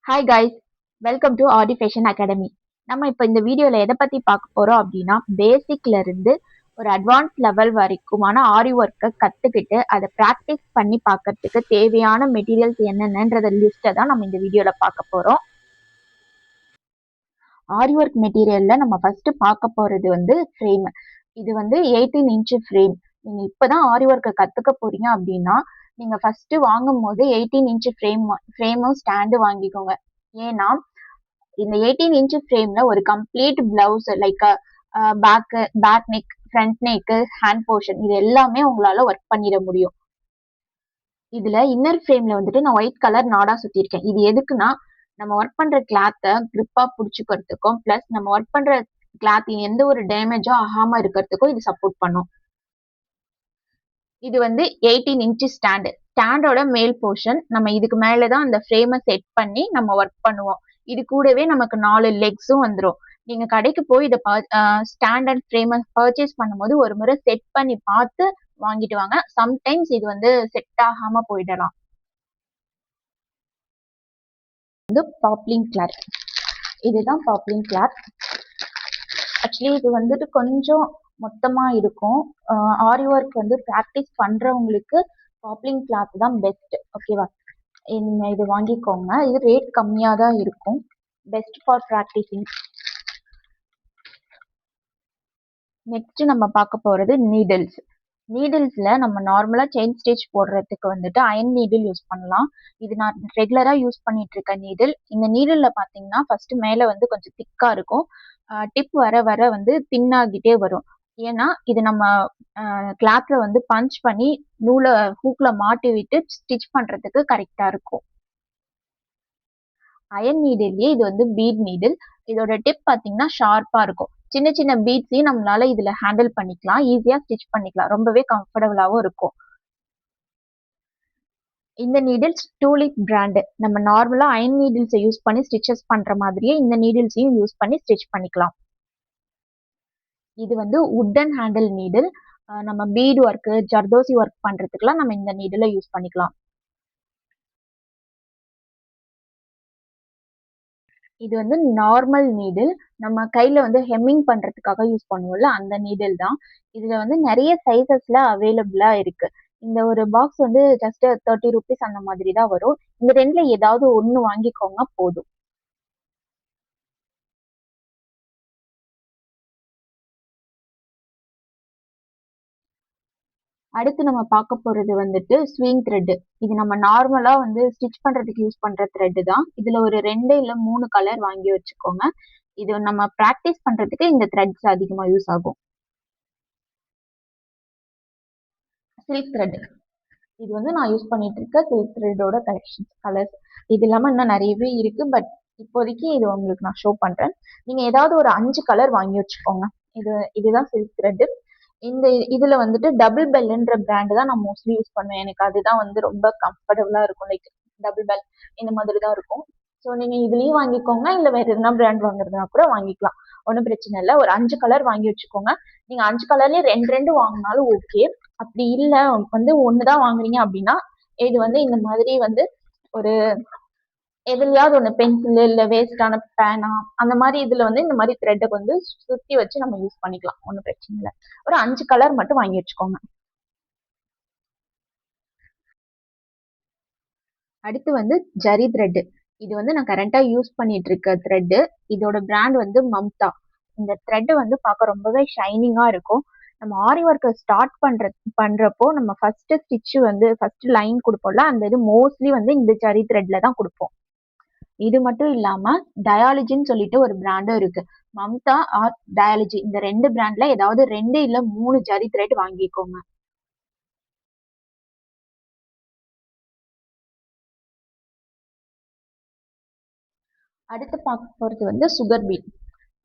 Hi guys, welcome to Aadi fashion academy. நம்ம இப்போ இந்த வீடியோவில் எதை பற்றி பார்க்க போகிறோம் அப்படின்னா, பேசிக்ல இருந்து ஒரு அட்வான்ஸ் லெவல் வரைக்குமான ஆரி ஒர்க்கை கற்றுக்கிட்டு அதை ப்ராக்டிஸ் பண்ணி பார்க்கறதுக்கு தேவையான மெட்டீரியல்ஸ் என்னென்னன்றத லிஸ்ட்டை தான் நம்ம இந்த வீடியோவில் பார்க்க போகிறோம். ஆரி ஒர்க் மெட்டீரியலில் நம்ம ஃபஸ்ட்டு பார்க்க போகிறது ஃப்ரேம். இது 18 இன்ச்சு ஃப்ரேம். நீங்கள் இப்போ தான் ஆரி ஒர்க்கை கற்றுக்க போகிறீங்க அப்படின்னா நீங்கள் ஃபஸ்ட்டு வாங்கும் போது 18 இன்ச்சு ஃப்ரேமும் ஸ்டாண்டு வாங்கிக்கோங்க. ஏன்னா இந்த 18 இன்ச்சு ஃப்ரேம்ல ஒரு complete blouse like back neck, front neck, hand portion இது எல்லாமே உங்களால ஒர்க் பண்ணிட முடியும். இதுல இன்னர் ஃப்ரேம்ல நான் ஒயிட் கலர் நாடா சுத்திருக்கேன். இது எதுக்குன்னா நம்ம ஒர்க் பண்ற கிளாத்தை கிரிப்பா பிடிச்சிக்கிறதுக்கும் பிளஸ் நம்ம ஒர்க் பண்ற கிளாத் எந்த ஒரு டேமேஜும் ஆகாம இருக்கிறதுக்கும் இது சப்போர்ட் பண்ணும். இது 18 இன்ச்சு ஸ்டாண்டோட மேல் போர்ஷன். நம்ம இதுக்கு மேலதான் அந்த ஃப்ரேமை செட் பண்ணி நம்ம ஒர்க் பண்ணுவோம். இது கூடவே நமக்கு 4 லெக்ஸும் வந்துடும். நீங்க கடைக்கு போய் இதை ஸ்டாண்ட் அண்ட் ஃப்ரேமை பர்ச்சேஸ் பண்ணும்போது ஒரு முறை செட் பண்ணி பார்த்து வாங்கிட்டு வாங்க. சம்டைம்ஸ் இது செட் ஆகாம போயிடலாம். Babylon cloth. இதுதான் பாப்லின் கிளாத். ஆக்சுவலி இது கொஞ்சம் மொத்தமா இருக்கும். ஆரி ஒர்க் ப்ராக்டிஸ் பண்றவங்களுக்கு பாப்லின் கிளாத் தான் பெஸ்ட். ஓகேவா, இது வாங்கிக்கோங்க. இது ரேட் கம்மியா தான் இருக்கும். Best for practising. நெக்ஸ்ட் நம்ம பார்க்க போறது நீடில்ஸ். நீடில்ஸ்ல நம்ம நார்மலா செயின் ஸ்டிச் போடுறதுக்கு அயன் நீடில் யூஸ் பண்ணலாம். இது நான் ரெகுலரா யூஸ் பண்ணிட்டு இருக்க நீடில். இந்த நீடில்ல பாத்தீங்கன்னா ஃபர்ஸ்ட் மேல கொஞ்சம் திக்கா இருக்கும். டிப் வர வர தின்னாகிட்டே வரும். ஏன்னா இது நம்ம கிளாத்ல பஞ்ச் பண்ணி நூலை ஹூக்ல மாட்டி விட்டு ஸ்டிச் பண்றதுக்கு கரெக்டா இருக்கும். அயன் நீடில்லையே இது பீட் நீடில். இதோட டிப் பாத்தீங்கன்னா ஷார்ப்பா இருக்கும். சின்ன சின்ன பீட்ஸையும் நம்மளால இதுல ஹேண்டில் பண்ணிக்கலாம், ஈஸியா ஸ்டிச் பண்ணிக்கலாம், ரொம்பவே கம்ஃபர்டபுளாவும் இருக்கும். இந்த நீடில்ஸ் டூலிப் பிராண்ட். நம்ம நார்மலா அயன் நீடில்ஸை யூஸ் பண்ணி ஸ்டிச்சஸ் பண்ற மாதிரியே இந்த நீடில்ஸையும் யூஸ் பண்ணி ஸ்டிச் பண்ணிக்கலாம். இது வுட்டன் ஹேண்டில் நீடில். நம்ம பீட் ஒர்க், ஜர்தோசி ஒர்க் பண்றதுக்குலாம் நம்ம இந்த நீடிலை யூஸ் பண்ணிக்கலாம். இது நார்மல் நீடில். நம்ம கையில ஹெம்மிங் பண்றதுக்காக யூஸ் பண்ணுவோம்ல, அந்த நீடில் தான். இதுல நிறைய சைசஸ்ல அவைலபிளா இருக்கு. இந்த ஒரு பாக்ஸ் ஜஸ்ட் 30 rupees அந்த மாதிரி தான் வரும். இந்த ரெண்டுல ஏதாவது ஒண்ணு வாங்கிக்கோங்க போதும். அடுத்து நம்ம பார்க்க போறது ஸ்விங் த்ரெட். இது நம்ம நார்மலா ஸ்டிச் பண்றதுக்கு யூஸ் பண்ற த்ரெட் தான். இதுல ஒரு 2 இல்ல 3 கலர் வாங்கி வச்சுக்கோங்க. இது நம்ம பிராக்டிஸ் பண்றதுக்கு இந்த த்ரெட்ஸ் அதிகமா யூஸ் ஆகும். Silk thread. இது நான் யூஸ் பண்ணிட்டு இருக்க சில்க் த்ரெட்டோட கலர்ஸ். இது இல்லாம இன்னும் நிறையவே இருக்கு. பட் இப்போதைக்கு இது உங்களுக்கு நான் ஷோ பண்றேன். நீங்க ஏதாவது ஒரு 5 கலர் வாங்கி வச்சுக்கோங்க. இதுதான் சில்க் த்ரெட். இந்த இதுல டபுள் பெல்ன்ற பிராண்ட் தான் நான் மோஸ்ட்லி யூஸ் பண்ணுவேன். எனக்கு அதுதான் ரொம்ப கம்ஃபர்டபுளா இருக்கும். லைக் டபுள் பெல் இந்த மாதிரி தான் இருக்கும். ஸோ நீங்க இதுலயும் வாங்கிக்கோங்க, இல்ல வேற எதுனா பிராண்ட் வாங்குறதுனா கூட வாங்கிக்கலாம். ஒன்றும் பிரச்சனை இல்லை. ஒரு 5 கலர் வாங்கி வச்சுக்கோங்க. நீங்க 5 கலர்லயே 2 வாங்கினாலும் ஓகே. அப்படி இல்லை ஒண்ணுதான் வாங்குறீங்க அப்படின்னா இது இந்த மாதிரி ஒரு எதுலயாவது ஒண்ணு பென்சில் இல்ல வேஸ்டான பேனா அந்த மாதிரி இதுல இந்த மாதிரி த்ரெட்டை சுத்தி வச்சு நம்ம யூஸ் பண்ணிக்கலாம். ஒன்றும் பிரச்சனை இல்லை. ஒரு 5 கலர் மட்டும் வாங்கி வச்சுக்கோங்க. அடுத்து ஜரி த்ரெட். இது நான் கரண்டா யூஸ் பண்ணிட்டு இருக்க த்ரெட். இதோட பிராண்ட் மம்தா. இந்த த்ரெட் பார்க்க ரொம்பவே ஷைனிங்கா இருக்கும். நம்ம ஆரி ஒர்க்கை ஸ்டார்ட் பண்றப்போ நம்ம ஃபர்ஸ்ட் ஸ்டிச் ஃபர்ஸ்ட் லைன் கொடுப்போம்ல, அந்த இது மோஸ்ட்லி இந்த ஜரி த்ரெட்ல தான் கொடுப்போம். இது மட்டும் இல்லாம டயாலஜின்னு சொல்லிட்டு ஒரு பிராண்டும் இருக்கு. மம்தா ஆர் டயாலஜி, இந்த 2 பிராண்ட்ல ஏதாவது 2 இல்ல 3 ஜரி த்ரெட் வாங்கிக்கோங்க. அடுத்து பார்க்க போறது சுகர் பீட்.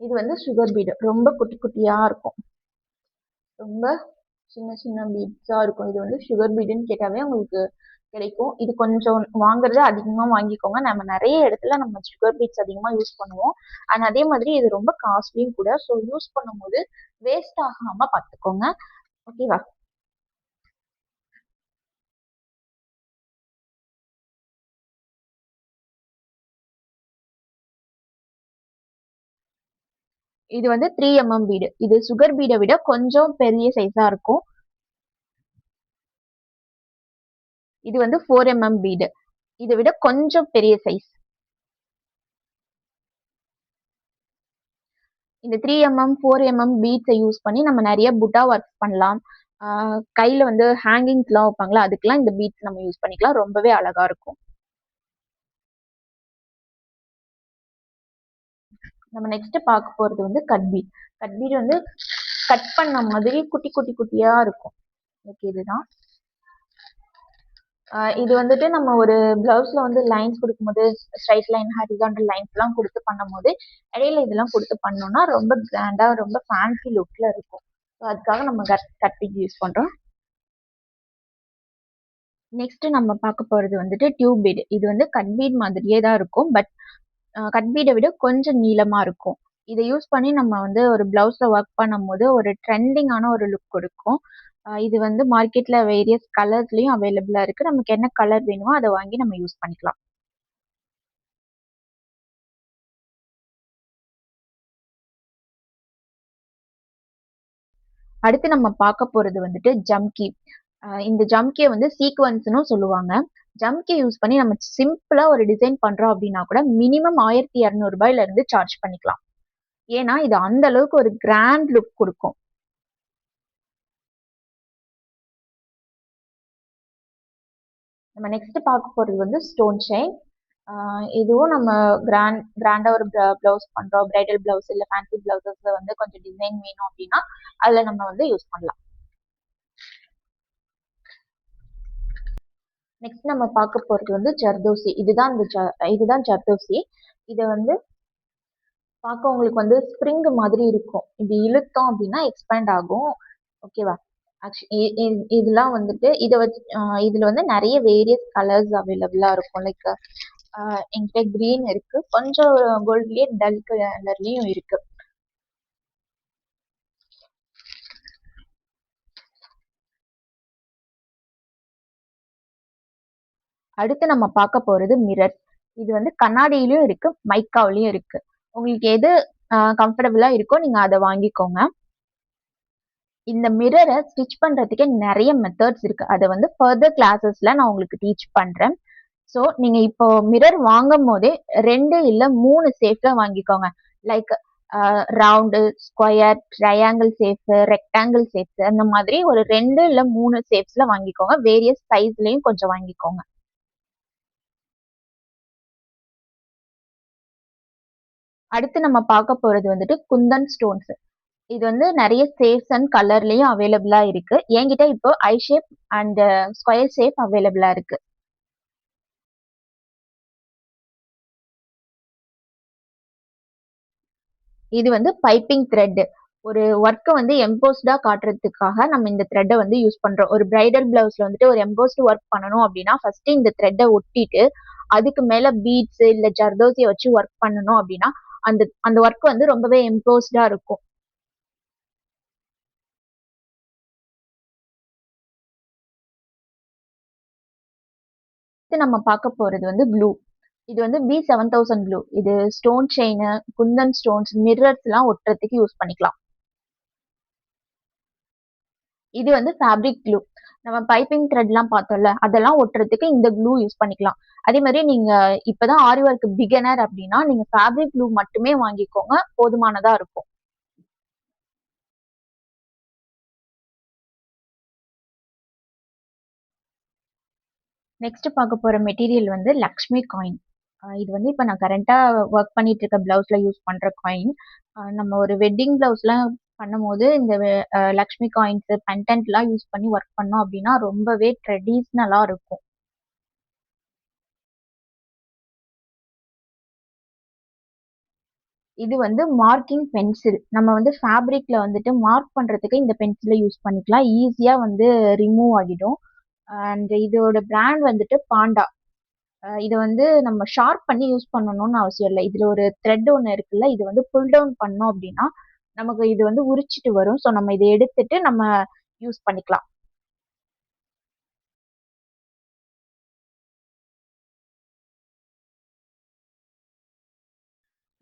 இது சுகர் பீட் ரொம்ப குட்டி குட்டியா இருக்கும். ரொம்ப சின்ன சின்ன பீட்ஸா இருக்கும். இது சுகர் பீடுன்னு கேட்டாவே உங்களுக்கு கிடைக்கும். இது கொஞ்சம் வாங்குறது அதிகமா வாங்கிக்கோங்க. நம்ம நிறைய இடத்துல நம்ம சுகர் பீட்ஸ் அதிகமா யூஸ் பண்ணுவோம். அண்ட் அதே மாதிரி இது ரொம்ப காஸ்ட்லியும் கூட. ஸோ யூஸ் பண்ணும்போது வேஸ்ட் ஆகாம பார்த்துக்கோங்க. ஓகேவா? இது வந்து 3 பீடு. இது சுகர் பீடை விட கொஞ்சம் பெரிய சைஸா இருக்கும். இது வந்து 4 பீடு. இதை விட கொஞ்சம் பெரிய சைஸ். இந்த 3 4 பீட்ஸை யூஸ் பண்ணி நம்ம நிறைய புட்டா ஒர்க் பண்ணலாம். கையில வந்து ஹேங்கிங்ஸ்லாம் வைப்பாங்களா, அதுக்கெல்லாம் இந்த பீட்ஸ் நம்ம யூஸ் பண்ணிக்கலாம். ரொம்பவே அழகா இருக்கும். நம்ம நெக்ஸ்ட் பார்க்க போறது வந்து கட் பீட். கட் பீட் வந்து கட் பண்ண மாதிரி குட்டி குட்டி குட்டியா இருக்கும். ஓகே, இதுதான். இது வந்துட்டு நம்ம ஒரு பிளவுஸ்ல வந்து லைன்ஸ் கொடுக்கும்போது ஸ்ட்ரைட் லைன் ஹாரிசான்டல் லைன்ஸ் எல்லாம் கொடுத்து பண்ணும்போது இடையில இதெல்லாம் கொடுத்து பண்ணோம்னா ரொம்ப கிராண்டா ரொம்ப ஃபேன்சி லுக்ல இருக்கும். ஸோ அதுக்காக நம்ம கட் பீட் யூஸ் பண்றோம். நெக்ஸ்ட் நம்ம பார்க்க போறது வந்துட்டு டியூப் பீட். இது வந்து கட் பீட் மாதிரியே தான் இருக்கும், பட் கட் பீடை விட கொஞ்சம் நீளமா இருக்கும். இதை யூஸ் பண்ணி நம்ம வந்து ஒரு பிளவுஸ்ல ஒர்க் பண்ணும்போது ஒரு ட்ரெண்டிங்கான ஒரு லுக் கொடுக்கும். இது வந்து மார்க்கெட்ல வேரியஸ் கலர்ஸ்லயும் அவைலபிளா இருக்கு. நமக்கு என்ன கலர் வேணுமோ அதை வாங்கி நம்ம யூஸ் பண்ணிக்கலாம். அடுத்து நம்ம பார்க்க போறது வந்துட்டு ஜம்கி. இந்த ஜம்கியை வந்து சீக்வன்ஸ்னு சொல்லுவாங்க. ஜம்கி யூஸ் பண்ணி நம்ம சிம்பிளா ஒரு டிசைன் பண்றோம் அப்படின்னா கூட மினிமம் 1200 இருந்து சார்ஜ் பண்ணிக்கலாம். ஏன்னா இது அந்த அளவுக்கு ஒரு கிராண்ட் லுக் கொடுக்கும். நம்ம நெக்ஸ்ட் பார்க்க போறது வந்து ஸ்டோன் செயின். இதுவும் நம்ம கிராண்டா ஒரு பிளவுஸ் பண்றோம், பிரைடல் பிளவுஸ் இல்ல ஃபேன்சி பிளவுசஸ்ல வந்து கொஞ்சம் டிசைன் வேணும் அப்படின்னா அதுல நம்ம வந்து யூஸ் பண்ணலாம். நெக்ஸ்ட் நம்ம பார்க்க போறது வந்து ஜர்தோசி. இதுதான் ஜர்தோசி. இதை வந்து பார்க்க உங்களுக்கு வந்து ஸ்ப்ரிங் மாதிரி இருக்கும். இது இழுத்தோம் அப்படின்னா எக்ஸ்பேண்ட் ஆகும். ஓகேவா? இதெல்லாம் வந்துட்டு இதை வச்சு இதுல வந்து நிறைய வேரியஸ் கலர்ஸ் அவைலபிளா இருக்கும். லைக் என்கிட்ட கிரீன் இருக்கு, கொஞ்சம் கோல்ட்லயே டல் கலர்லயும் இருக்கு. அடுத்து நம்ம பார்க்க போறது மிரர். இது வந்து கண்ணாடியிலயும் இருக்கு, மைக்காவிலயும் இருக்கு. உங்களுக்கு எது கம்ஃபர்டபுளா இருக்கோ நீங்க அதை வாங்கிக்கோங்க. இந்த மிரரை ஸ்டிச் பண்றதுக்கே நிறைய மெத்தட்ஸ் இருக்கு. அதை வந்து ஃபர்தர் கிளாஸஸ்ல நான் உங்களுக்கு டீச் பண்றேன். ஸோ நீங்க இப்போ மிரர் வாங்கும் போதே 2 இல்ல 3 ஷேப்ல வாங்கிக்கோங்க. Like round, square, triangle shapes, rectangle shapes, அந்த மாதிரி ஒரு 2 இல்ல 3 ஷேப்ஸ்ல வாங்கிக்கோங்க. வேரியஸ் சைஸ்லயும் கொஞ்சம் வாங்கிக்கோங்க. அடுத்து நம்ம பார்க்க போறது வந்துட்டு குந்தன் ஸ்டோன்ஸ். இது வந்து நிறைய ஷேப்ஸ் அண்ட் கலர்லயும் அவைலபிளா இருக்கு. என்கிட்ட இப்போ ஐ ஷேப் அண்ட் ஸ்கொயர் ஷேப் அவைலபிளா இருக்கு. இது வந்து பைப்பிங் த்ரெட். ஒரு ஒர்க்கை வந்து எம்போஸ்டா காட்டுறதுக்காக நம்ம இந்த த்ரெட்டை வந்து யூஸ் பண்றோம். ஒரு பிரைடல் பிளவுஸ்ல வந்துட்டு ஒரு எம்போஸ்ட் ஒர்க் பண்ணணும் அப்படின்னா ஃபர்ஸ்ட் இந்த த்ரெட்டை ஒட்டிட்டு அதுக்கு மேல பீட்ஸ் இல்ல ஜர்தோசியை வச்சு ஒர்க் பண்ணணும் அப்படின்னா அந்த அந்த ஒர்க் வந்து ரொம்பவே எம்போஸ்டா இருக்கும். நம்ம பார்க்க போறது வந்து ப்ளூ. இது வந்து B7000 ப்ளூ. இது stone chain, Kundan stones, mirrors எல்லாம் ஒட்டுறதுக்கு யூஸ் பண்ணிக்கலாம். இது வந்து ஃபேப்ரிக் க்ளூ. நம்ம பைப்பிங் த்ரெட்லாம் பார்த்தோம்ல, அதெல்லாம் ஒட்டுறதுக்கு இந்த க்ளூ யூஸ் பண்ணிக்கலாம். அதே மாதிரி நீங்க இப்பதான் ஆரி ஒர்க் பிகினர் அப்படின்னா நீங்க ஃபேப்ரிக் க்ளூ மட்டுமே வாங்கிக்கோங்க, போதுமானதா இருக்கும். நெக்ஸ்ட் பார்க்க போற மெட்டீரியல் வந்து லக்ஷ்மி காயின். இது வந்து இப்போ நான் கரண்டா ஒர்க் பண்ணிட்டு இருக்க பிளவுஸ்ல யூஸ் பண்ற காயின். நம்ம ஒரு வெட்டிங் பிளவுஸ்லாம் பண்ணும்போது இந்த லக்ஷ்மி காயின்ஸ் பெண்டன்ட்லாம் யூஸ் பண்ணி ஒர்க் பண்ணோம் அப்படின்னா ரொம்பவே ட்ரெடிஷ்னலா இருக்கும். இது வந்து மார்க்கிங் பென்சில். நம்ம வந்து ஃபேப்ரிக்ல வந்துட்டு மார்க் பண்றதுக்கு இந்த பென்சிலை யூஸ் பண்ணிக்கலாம். ஈஸியா வந்து ரிமூவ் ஆகிடும். அண்ட் இதோட பிராண்ட் வந்துட்டு பாண்டா. இதை வந்து நம்ம ஷார்ப் பண்ணி யூஸ் பண்ணணும்னு அவசியம் இல்லை. இதுல ஒரு த்ரெட் ஒன்று இருக்குல்ல, இது வந்து புல் டவுன் பண்ணோம் அப்படின்னா நமக்கு இது வந்து உரிச்சிட்டு வரும். ஸோ நம்ம இதை எடுத்துட்டு நம்ம யூஸ் பண்ணிக்கலாம்.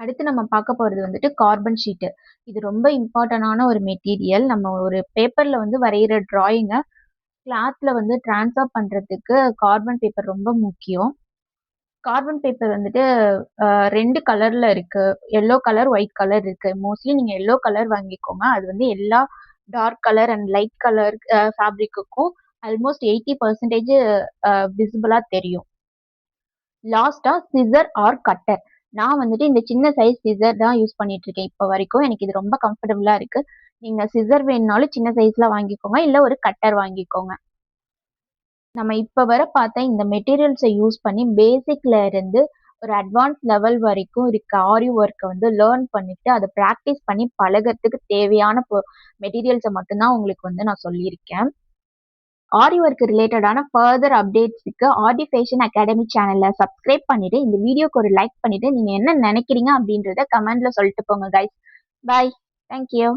அடுத்து நம்ம பார்க்க போகிறது வந்துட்டு கார்பன் ஷீட்டு. இது ரொம்ப இம்பார்ட்டண்டான ஒரு மெட்டீரியல். நம்ம ஒரு பேப்பரில் வந்து வரைகிற டிராயிங்கை கிளாத்தில் வந்து ட்ரான்ஸ்ஃபர் பண்ணுறதுக்கு கார்பன் பேப்பர் ரொம்ப முக்கியம். கார்பன் பேப்பர் வந்துட்டு 2 கலரில் இருக்குது. எல்லோ கலர், ஒயிட் கலர் இருக்குது. மோஸ்ட்லி நீங்கள் எல்லோ கலர் வாங்கிக்கோங்க. அது வந்து எல்லா dark colour and light colour ஃபேப்ரிக்குக்கும் ஆல்மோஸ்ட் 80% விசிபிளாக தெரியும். லாஸ்டா சிசர் ஆர் கட்டர். நான் வந்துட்டு இந்த சின்ன சைஸ் சிசர் தான் யூஸ் பண்ணிட்டு இருக்கேன் இப்போ வரைக்கும். எனக்கு இது ரொம்ப கம்ஃபர்டபுளா இருக்கு. நீங்க சிசர் வேணும்னாலும் சின்ன சைஸ்ல வாங்கிக்கோங்க, இல்ல ஒரு கட்டர் வாங்கிக்கோங்க. நம்ம இப்ப வர பார்த்த இந்த மெட்டீரியல்ஸை யூஸ் பண்ணி பேசிக்ல இருந்து ஒரு அட்வான்ஸ் லெவல் வரைக்கும் இருக்க ஆரி ஒர்க்கை வந்து லேர்ன் பண்ணிட்டு அதை ப்ராக்டிஸ் பண்ணி பழகிறதுக்கு தேவையான மெட்டீரியல்ஸை மட்டும்தான் உங்களுக்கு வந்து நான் சொல்லியிருக்கேன். ஆரி ஒர்க் ரிலேட்டடான ஃபர்தர் அப்டேட்ஸுக்கு ஆர்டி ஃபேஷன் அகாடமி சேனலை சப்ஸ்கிரைப் பண்ணிட்டு இந்த வீடியோக்கு ஒரு லைக் பண்ணிட்டு நீங்க என்ன நினைக்கிறீங்க அப்படின்றத கமெண்ட்ல சொல்லிட்டு போங்க கைஸ். பாய். தேங்க்யூ.